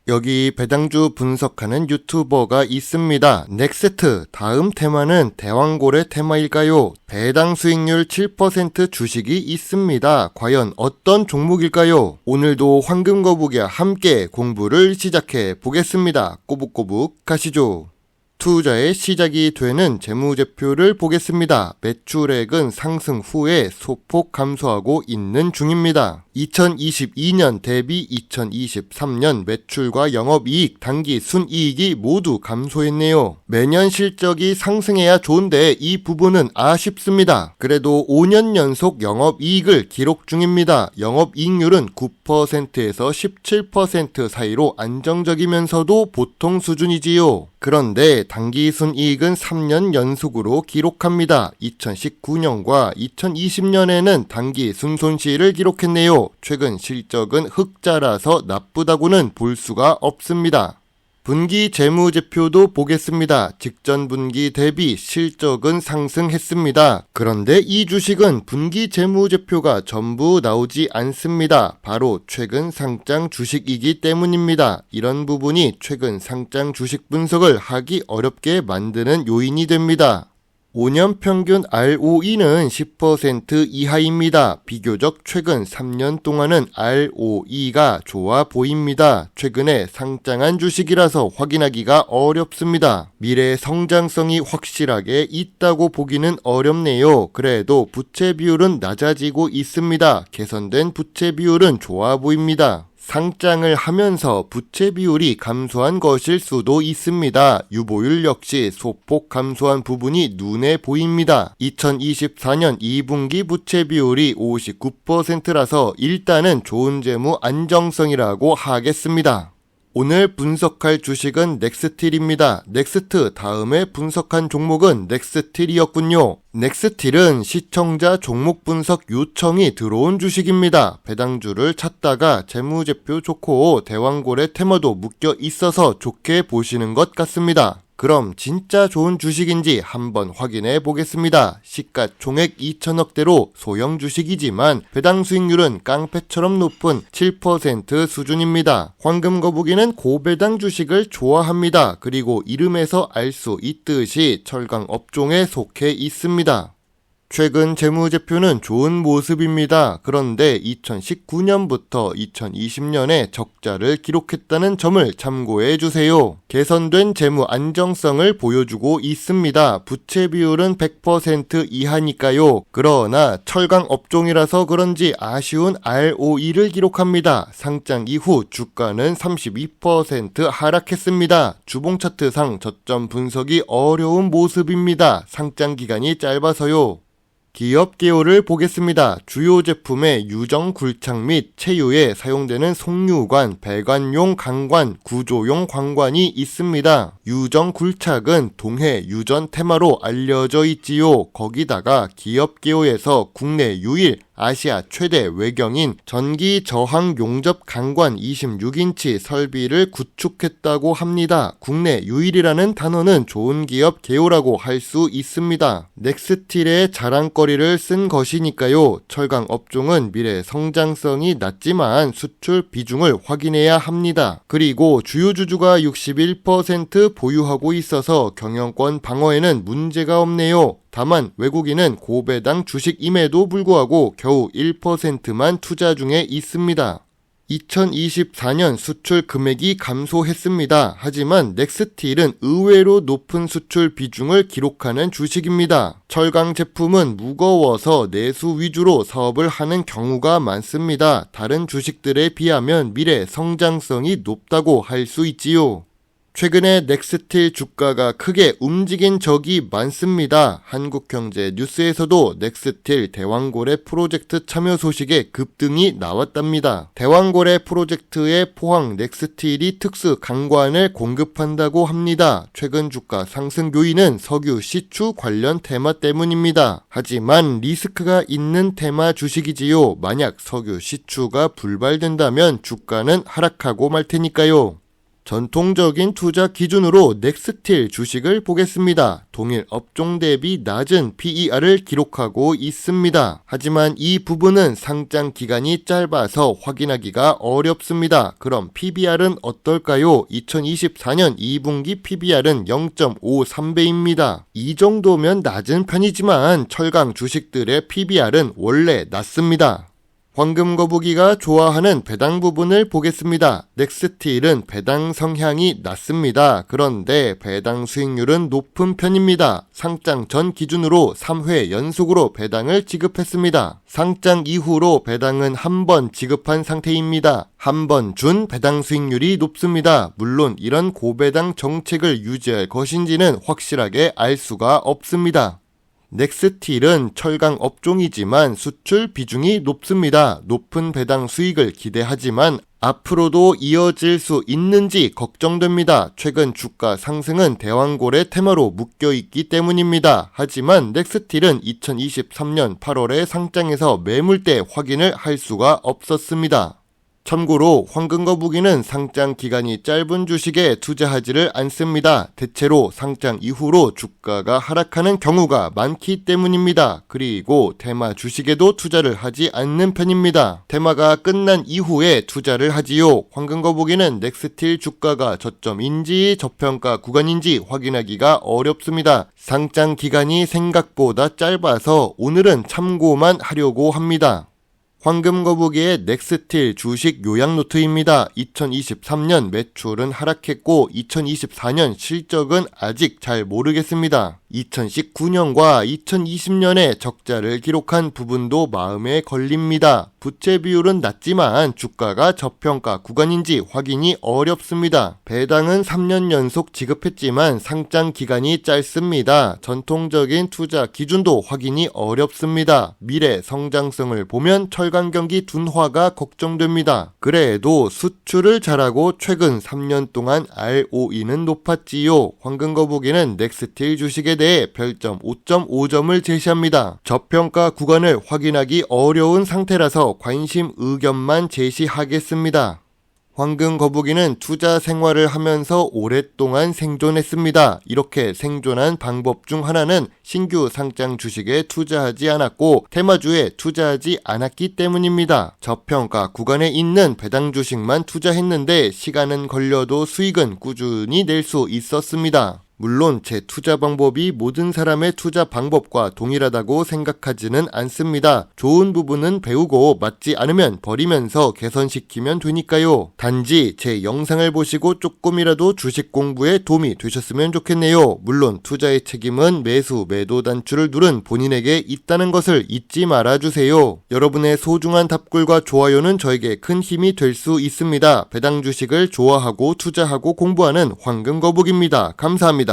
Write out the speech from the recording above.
여기 배당주 분석하는 유튜버가 있습니다. 넥스트 다음 테마는 대왕고래 테마일까요? 배당 수익률 7% 주식이 있습니다. 과연 어떤 종목일까요? 오늘도 황금거북이와 함께 공부를 시작해 보겠습니다. 꼬북꼬북 가시죠. 투자의 시작이 되는 재무제표를 보겠습니다. 매출액은 상승 후에 소폭 감소하고 있는 중입니다. 2022년 대비 2023년 매출과 영업이익, 당기 순이익이 모두 감소했네요. 매년 실적이 상승해야 좋은데 이 부분은 아쉽습니다. 그래도 5년 연속 영업이익을 기록 중입니다. 영업이익률은 9%에서 17% 사이로 안정적이면서도 보통 수준이지요. 그런데 당기순이익은 3년 연속으로 기록합니다. 2019년과 2020년에는 당기순손실을 기록했네요. 최근 실적은 흑자라서 나쁘다고는 볼 수가 없습니다. 분기 재무제표도 보겠습니다. 직전 분기 대비 실적은 상승했습니다. 그런데 이 주식은 분기 재무제표가 전부 나오지 않습니다. 바로 최근 상장 주식이기 때문입니다. 이런 부분이 최근 상장 주식 분석을 하기 어렵게 만드는 요인이 됩니다. 5년 평균 ROE는 10% 이하입니다. 비교적 최근 3년 동안은 ROE가 좋아 보입니다. 최근에 상장한 주식이라서 확인하기가 어렵습니다. 미래 성장성이 확실하게 있다고 보기는 어렵네요. 그래도 부채 비율은 낮아지고 있습니다. 개선된 부채 비율은 좋아 보입니다. 상장을 하면서 부채 비율이 감소한 것일 수도 있습니다. 유보율 역시 소폭 감소한 부분이 눈에 보입니다. 2024년 2분기 부채 비율이 59%라서 일단은 좋은 재무 안정성이라고 하겠습니다. 오늘 분석할 주식은 넥스틸입니다. 넥스트 다음에 분석한 종목은 넥스틸이었군요. 넥스틸은 시청자 종목 분석 요청이 들어온 주식입니다. 배당주를 찾다가 재무제표 좋고 대왕고래 테마도 묶여 있어서 좋게 보시는 것 같습니다. 그럼 진짜 좋은 주식인지 한번 확인해 보겠습니다. 시가총액 2천억대로 소형 주식이지만 배당 수익률은 깡패처럼 높은 7% 수준입니다. 황금거북이는 고배당 주식을 좋아합니다. 그리고 이름에서 알 수 있듯이 철강 업종에 속해 있습니다. 최근 재무제표는 좋은 모습입니다. 그런데 2019년부터 2020년에 적자를 기록했다는 점을 참고해 주세요. 개선된 재무 안정성을 보여주고 있습니다. 부채 비율은 100% 이하니까요. 그러나 철강 업종이라서 그런지 아쉬운 ROE를 기록합니다. 상장 이후 주가는 32% 하락했습니다. 주봉 차트상 저점 분석이 어려운 모습입니다. 상장 기간이 짧아서요. 기업 개요를 보겠습니다. 주요 제품의 유정 굴착 및 체유에 사용되는 송유관, 배관용 강관, 구조용 관관이 있습니다. 유정 굴착은 동해 유전 테마로 알려져 있지요. 거기다가 기업 개요에서 국내 유일 아시아 최대 외경인 전기 저항 용접 강관 26인치 설비를 구축했다고 합니다. 국내 유일이라는 단어는 좋은 기업 개요라고 할 수 있습니다. 넥스틸의 자랑거리를 쓴 것이니까요. 철강 업종은 미래 성장성이 낮지만 수출 비중을 확인해야 합니다. 그리고 주요 주주가 61% 보유하고 있어서 경영권 방어에는 문제가 없네요. 다만 외국인은 고배당 주식임에도 불구하고 겨우 1%만 투자 중에 있습니다. 2024년 수출 금액이 감소했습니다. 하지만 넥스틸은 의외로 높은 수출 비중을 기록하는 주식입니다. 철강 제품은 무거워서 내수 위주로 사업을 하는 경우가 많습니다. 다른 주식들에 비하면 미래 성장성이 높다고 할 수 있지요. 최근에 넥스틸 주가가 크게 움직인 적이 많습니다. 한국경제 뉴스에서도 넥스틸 대왕고래 프로젝트 참여 소식에 급등이 나왔답니다. 대왕고래 프로젝트의 포항 넥스틸이 특수 강관을 공급한다고 합니다. 최근 주가 상승 요인은 석유 시추 관련 테마 때문입니다. 하지만 리스크가 있는 테마 주식이지요. 만약 석유 시추가 불발된다면 주가는 하락하고 말 테니까요. 전통적인 투자 기준으로 넥스틸 주식을 보겠습니다. 동일 업종 대비 낮은 PER을 기록하고 있습니다. 하지만 이 부분은 상장 기간이 짧아서 확인하기가 어렵습니다. 그럼 PBR은 어떨까요? 2024년 2분기 PBR은 0.53배입니다. 이 정도면 낮은 편이지만 철강 주식들의 PBR은 원래 낮습니다. 황금 거북이가 좋아하는 배당 부분을 보겠습니다. 넥스틸은 배당 성향이 낮습니다. 그런데 배당 수익률은 높은 편입니다. 상장 전 기준으로 3회 연속으로 배당을 지급했습니다. 상장 이후로 배당은 한 번 지급한 상태입니다. 한 번 준 배당 수익률이 높습니다. 물론 이런 고배당 정책을 유지할 것인지는 확실하게 알 수가 없습니다. 넥스틸은 철강 업종이지만 수출 비중이 높습니다. 높은 배당 수익을 기대하지만 앞으로도 이어질 수 있는지 걱정됩니다. 최근 주가 상승은 대왕고래 테마로 묶여있기 때문입니다. 하지만 넥스틸은 2023년 8월에 상장해서 매물대 확인을 할 수가 없었습니다. 참고로 황금거북이는 상장 기간이 짧은 주식에 투자하지를 않습니다. 대체로 상장 이후로 주가가 하락하는 경우가 많기 때문입니다. 그리고 테마 주식에도 투자를 하지 않는 편입니다. 테마가 끝난 이후에 투자를 하지요. 황금거북이는 넥스틸 주가가 저점인지 저평가 구간인지 확인하기가 어렵습니다. 상장 기간이 생각보다 짧아서 오늘은 참고만 하려고 합니다. 황금거북이의 넥스틸 주식 요약 노트입니다. 2023년 매출은 하락했고 2024년 실적은 아직 잘 모르겠습니다. 2019년과 2020년에 적자를 기록한 부분도 마음에 걸립니다. 부채 비율은 낮지만 주가가 저평가 구간인지 확인이 어렵습니다. 배당은 3년 연속 지급했지만 상장 기간이 짧습니다. 전통적인 투자 기준도 확인이 어렵습니다. 미래 성장성을 보면 철강 경기 둔화가 걱정됩니다. 그래도 수출을 잘하고 최근 3년 동안 ROE는 높았지요. 황금거북이는 넥스틸 주식에 대해 별점 5.5점을 제시합니다. 저평가 구간을 확인하기 어려운 상태라서 관심 의견만 제시하겠습니다. 황금거북이는 투자 생활을 하면서 오랫동안 생존했습니다. 이렇게 생존한 방법 중 하나는 신규 상장 주식에 투자하지 않았고 테마주에 투자하지 않았기 때문입니다. 저평가 구간에 있는 배당 주식만 투자했는데 시간은 걸려도 수익은 꾸준히 낼 수 있었습니다. 물론 제 투자 방법이 모든 사람의 투자 방법과 동일하다고 생각하지는 않습니다. 좋은 부분은 배우고 맞지 않으면 버리면서 개선시키면 되니까요. 단지 제 영상을 보시고 조금이라도 주식 공부에 도움이 되셨으면 좋겠네요. 물론 투자의 책임은 매수, 매도 단추를 누른 본인에게 있다는 것을 잊지 말아주세요. 여러분의 소중한 답글과 좋아요는 저에게 큰 힘이 될 수 있습니다. 배당 주식을 좋아하고 투자하고 공부하는 황금거북입니다. 감사합니다.